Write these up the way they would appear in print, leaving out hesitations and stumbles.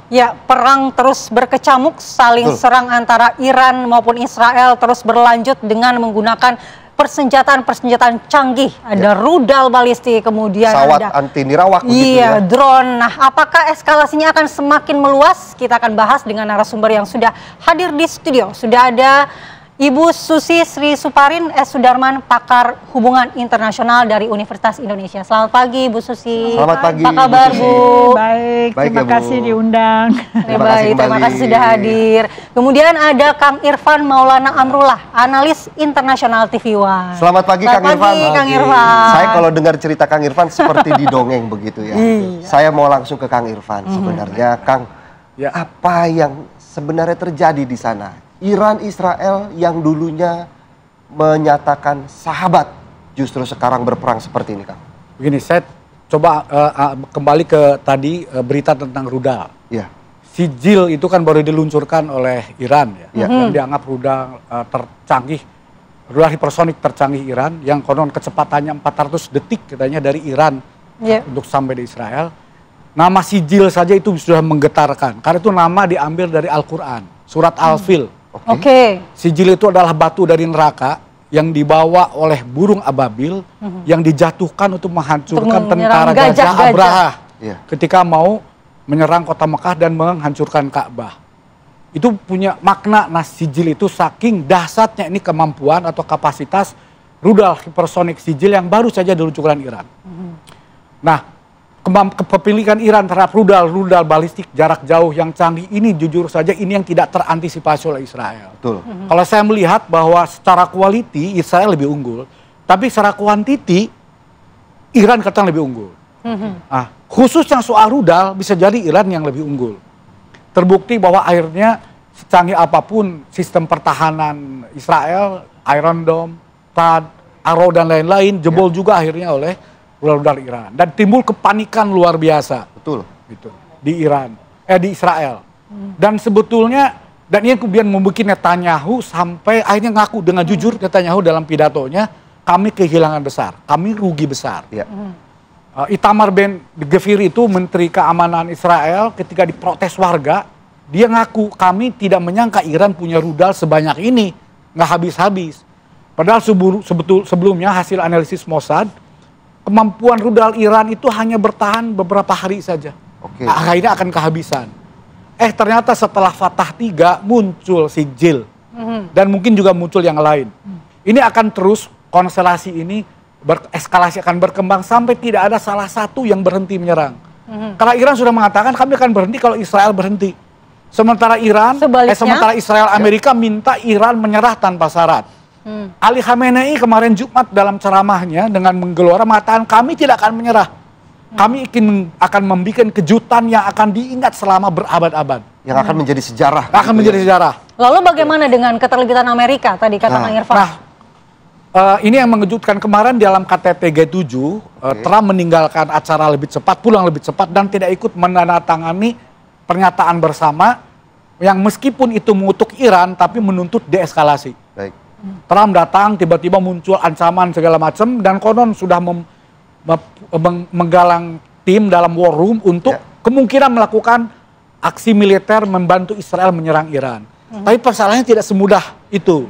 Ya, perang terus berkecamuk, saling serang antara Iran maupun Israel terus berlanjut dengan menggunakan persenjataan canggih. Ada rudal balistik, kemudian pesawat ada anti nirawak drone. Nah, apakah eskalasinya akan semakin meluas? Kita akan bahas dengan narasumber yang sudah hadir di studio. Sudah ada Ibu Susi Sri Suparin S. Sudarman, pakar hubungan internasional dari Universitas Indonesia. Selamat pagi, Bu Susi. Selamat pagi, apa kabar, Bu? Baik, terima kasih diundang. Terima kasih sudah hadir. Kemudian ada Kang Irfan Maulana Amrullah, analis internasional TV One. Selamat pagi, Kang Irfan. Kang Irfan. Saya kalau dengar cerita Kang Irfan seperti didongeng begitu ya. Saya mau langsung ke Kang Irfan. Sebenarnya, Kang, apa yang sebenarnya terjadi di sana? Iran Israel yang dulunya menyatakan sahabat justru sekarang berperang seperti ini, Kang. Begini, saya coba kembali ke tadi berita tentang rudal. Ya. Sijil itu kan baru diluncurkan oleh Iran ya, yang dianggap rudal tercanggih, rudal hipersonik tercanggih Iran yang konon kecepatannya 400 detik katanya dari Iran untuk sampai di Israel. Nama Sijil saja itu sudah menggetarkan karena itu nama diambil dari Al-Quran, surat Al-Fil. Sijil itu adalah batu dari neraka yang dibawa oleh burung ababil yang dijatuhkan untuk menghancurkan tentara gajah Abraha ketika mau menyerang kota Mekah dan menghancurkan Ka'bah. Itu punya makna. Nah, Sijil itu saking dahsyatnya ini kemampuan atau kapasitas rudal hipersonik Sijil yang baru saja diluncurkan Iran. Nah, kepemilikan Iran terhadap rudal balistik jarak jauh yang canggih ini jujur saja ini yang tidak terantisipasi oleh Israel. Betul. Kalau saya melihat bahwa secara quality Israel lebih unggul, tapi secara quantity Iran kadang lebih unggul. Nah, khusus yang soal rudal bisa jadi Iran yang lebih unggul. Terbukti bahwa akhirnya secanggih apapun sistem pertahanan Israel, Iron Dome, THAAD, Arrow dan lain-lain jebol juga akhirnya oleh rudal Iran dan timbul kepanikan luar biasa. Betul. Gitu, di Israel. Dan sebetulnya dan ini kemudian membuat Netanyahu sampai akhirnya ngaku dengan jujur Netanyahu dalam pidatonya, kami kehilangan besar, kami rugi besar. Itamar Ben Gvir itu Menteri Keamanan Israel ketika diprotes warga, dia ngaku kami tidak menyangka Iran punya rudal sebanyak ini, nggak habis-habis. Padahal sebelumnya hasil analisis Mossad, kemampuan rudal Iran itu hanya bertahan beberapa hari saja. Akhirnya akan kehabisan. Ternyata setelah Fatah 3 muncul Sijil. Dan mungkin juga muncul yang lain. Ini akan terus, konstelasi ini eskalasi akan berkembang sampai tidak ada salah satu yang berhenti menyerang. Karena Iran sudah mengatakan kami akan berhenti kalau Israel berhenti. Sementara Israel Amerika minta Iran menyerah tanpa syarat. Ali Khamenei kemarin Jumat dalam ceramahnya dengan menggelora mengatakan kami tidak akan menyerah. Kami akan membuat kejutan yang akan diingat selama berabad-abad. Yang akan menjadi sejarah. Akan menjadi sejarah. Lalu bagaimana dengan keterlibatan Amerika tadi kata Kang Irfan? Ini yang mengejutkan kemarin dalam KTT G7, Trump meninggalkan acara lebih cepat, pulang lebih cepat dan tidak ikut menandatangani pernyataan bersama yang meskipun itu mengutuk Iran tapi menuntut deeskalasi. Baik. Trump datang, tiba-tiba muncul ancaman segala macam dan konon sudah menggalang tim dalam war room untuk kemungkinan melakukan aksi militer membantu Israel menyerang Iran. Tapi persoalannya tidak semudah itu.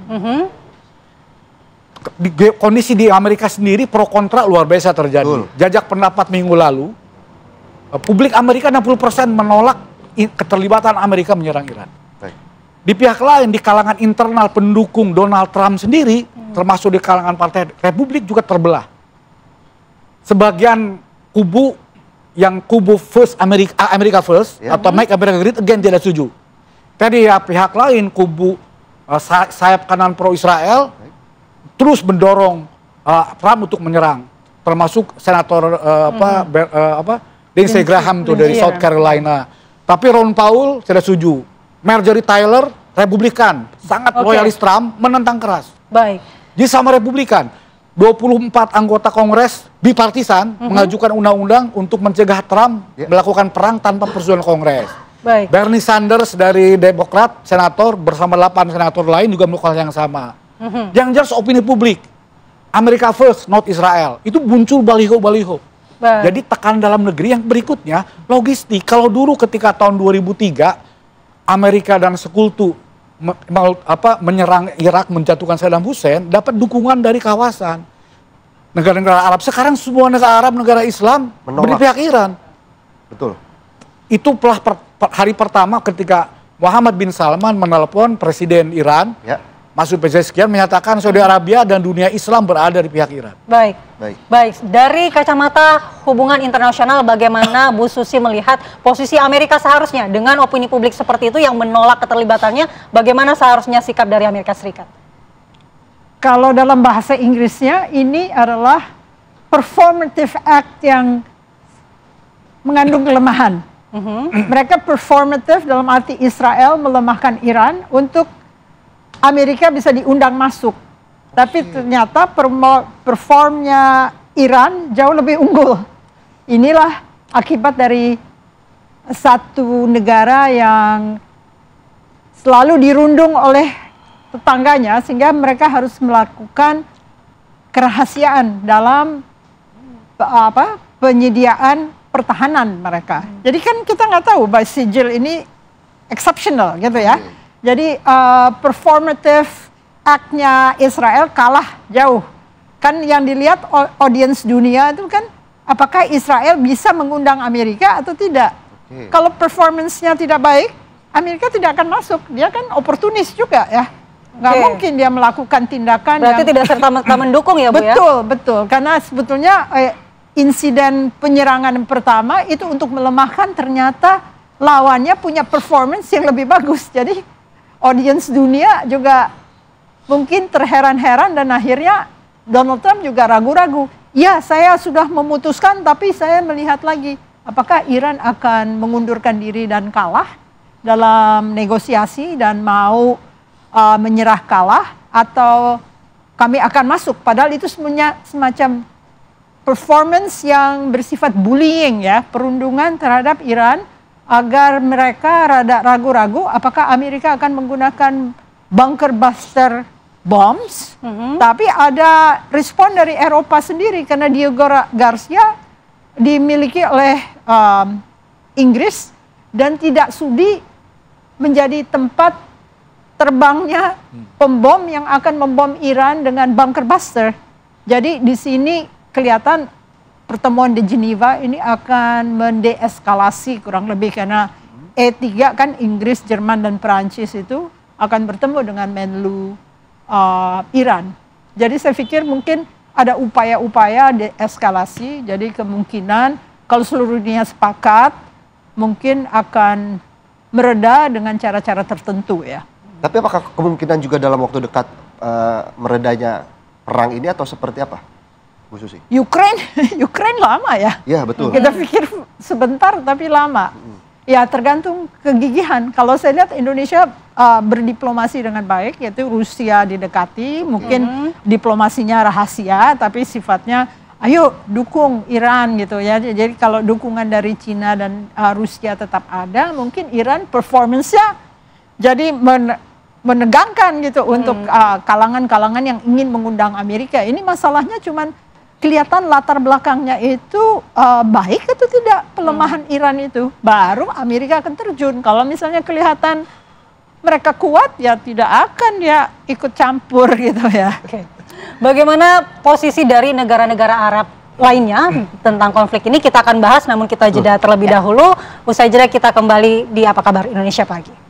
Kondisi di Amerika sendiri pro kontra luar biasa terjadi. Jajak pendapat minggu lalu, publik Amerika 60% menolak keterlibatan Amerika menyerang Iran. Di pihak lain, di kalangan internal pendukung Donald Trump sendiri, termasuk di kalangan Partai Republik juga terbelah. Sebagian kubu yang kubu America First atau Make America Great Again tidak setuju. Tapi ya pihak lain kubu sayap kanan pro Israel terus mendorong Trump untuk menyerang, termasuk senator Lindsey Graham tuh dari South Carolina. Tapi Ron Paul tidak setuju. Marjorie Taylor, Republikan, sangat loyalis Trump, menentang keras. Baik. Jadi sama Republikan, 24 anggota Kongres bipartisan mengajukan undang-undang untuk mencegah Trump melakukan perang tanpa persetujuan Kongres. Baik. Bernie Sanders dari Demokrat, senator bersama 8 senator lain juga melakukan yang sama. Yang jelas opini publik, America First, not Israel, itu muncul baliho-baliho. Baik. Jadi tekanan dalam negeri yang berikutnya, logistik. Kalau dulu ketika tahun 2003, Amerika dan Sekutu menyerang Irak, menjatuhkan Saddam Hussein, dapat dukungan dari kawasan. Negara-negara Arab, sekarang semua negara Arab, negara Islam, beri pihak Iran. Betul. Itu hari pertama ketika Muhammad bin Salman menelpon Presiden Iran, Masud Pezeshkian menyatakan Saudi Arabia dan dunia Islam berada di pihak Iran. Baik. Dari kacamata hubungan internasional, bagaimana Bu Susi melihat posisi Amerika seharusnya dengan opini publik seperti itu yang menolak keterlibatannya, bagaimana seharusnya sikap dari Amerika Serikat? Kalau dalam bahasa Inggrisnya ini adalah performative act yang mengandung kelemahan. Mereka performative dalam arti Israel melemahkan Iran untuk Amerika bisa diundang masuk. Tapi ternyata performnya Iran jauh lebih unggul. Inilah akibat dari satu negara yang selalu dirundung oleh tetangganya, sehingga mereka harus melakukan kerahasiaan dalam penyediaan pertahanan mereka. Jadi kan kita nggak tahu bahwa sijil ini exceptional gitu ya. Jadi performative act-nya Israel kalah jauh. Kan yang dilihat audiens dunia itu kan apakah Israel bisa mengundang Amerika atau tidak. Kalau performance-nya tidak baik, Amerika tidak akan masuk. Dia kan oportunis juga ya. Nggak mungkin dia melakukan tindakan berarti yang tidak serta-merta mendukung ya Bu ya? Betul. Karena sebetulnya insiden penyerangan pertama itu untuk melemahkan, ternyata lawannya punya performance yang lebih bagus. Jadi audiens dunia juga mungkin terheran-heran dan akhirnya Donald Trump juga ragu-ragu. Ya, saya sudah memutuskan tapi saya melihat lagi apakah Iran akan mengundurkan diri dan kalah dalam negosiasi dan mau menyerah kalah, atau kami akan masuk. Padahal itu semacam performance yang bersifat bullying ya, perundungan terhadap Iran agar mereka rada ragu-ragu apakah Amerika akan menggunakan bunker buster bombs. Tapi ada respon dari Eropa sendiri karena Diego Garcia dimiliki oleh Inggris dan tidak sudi menjadi tempat terbangnya pembom yang akan membom Iran dengan bunker buster. Jadi di sini kelihatan pertemuan di Geneva ini akan mendeeskalasi kurang lebih, karena E3 kan Inggris, Jerman dan Perancis itu akan bertemu dengan Menlu Iran. Jadi saya pikir mungkin ada upaya-upaya deeskalasi. Jadi kemungkinan kalau seluruh dunia sepakat mungkin akan mereda dengan cara-cara tertentu ya. Tapi apakah kemungkinan juga dalam waktu dekat meredanya perang ini atau seperti apa, Bu Susi? Ukraine lama ya. Ya betul. Kita pikir sebentar tapi lama. Ya tergantung kegigihan. Kalau saya lihat Indonesia berdiplomasi dengan baik, yaitu Rusia didekati, mungkin diplomasinya rahasia tapi sifatnya ayo dukung Iran gitu ya. Jadi kalau dukungan dari Cina dan Rusia tetap ada, mungkin Iran performance-nya jadi menegangkan gitu untuk kalangan-kalangan yang ingin mengundang Amerika. Ini masalahnya cuman kelihatan latar belakangnya itu baik atau tidak pelemahan Iran itu. Baru Amerika akan terjun. Kalau misalnya kelihatan mereka kuat ya tidak akan dia ikut campur gitu ya. Bagaimana posisi dari negara-negara Arab lainnya tentang konflik ini kita akan bahas, namun kita jeda terlebih dahulu. Usai jeda kita kembali di Apa Kabar Indonesia Pagi.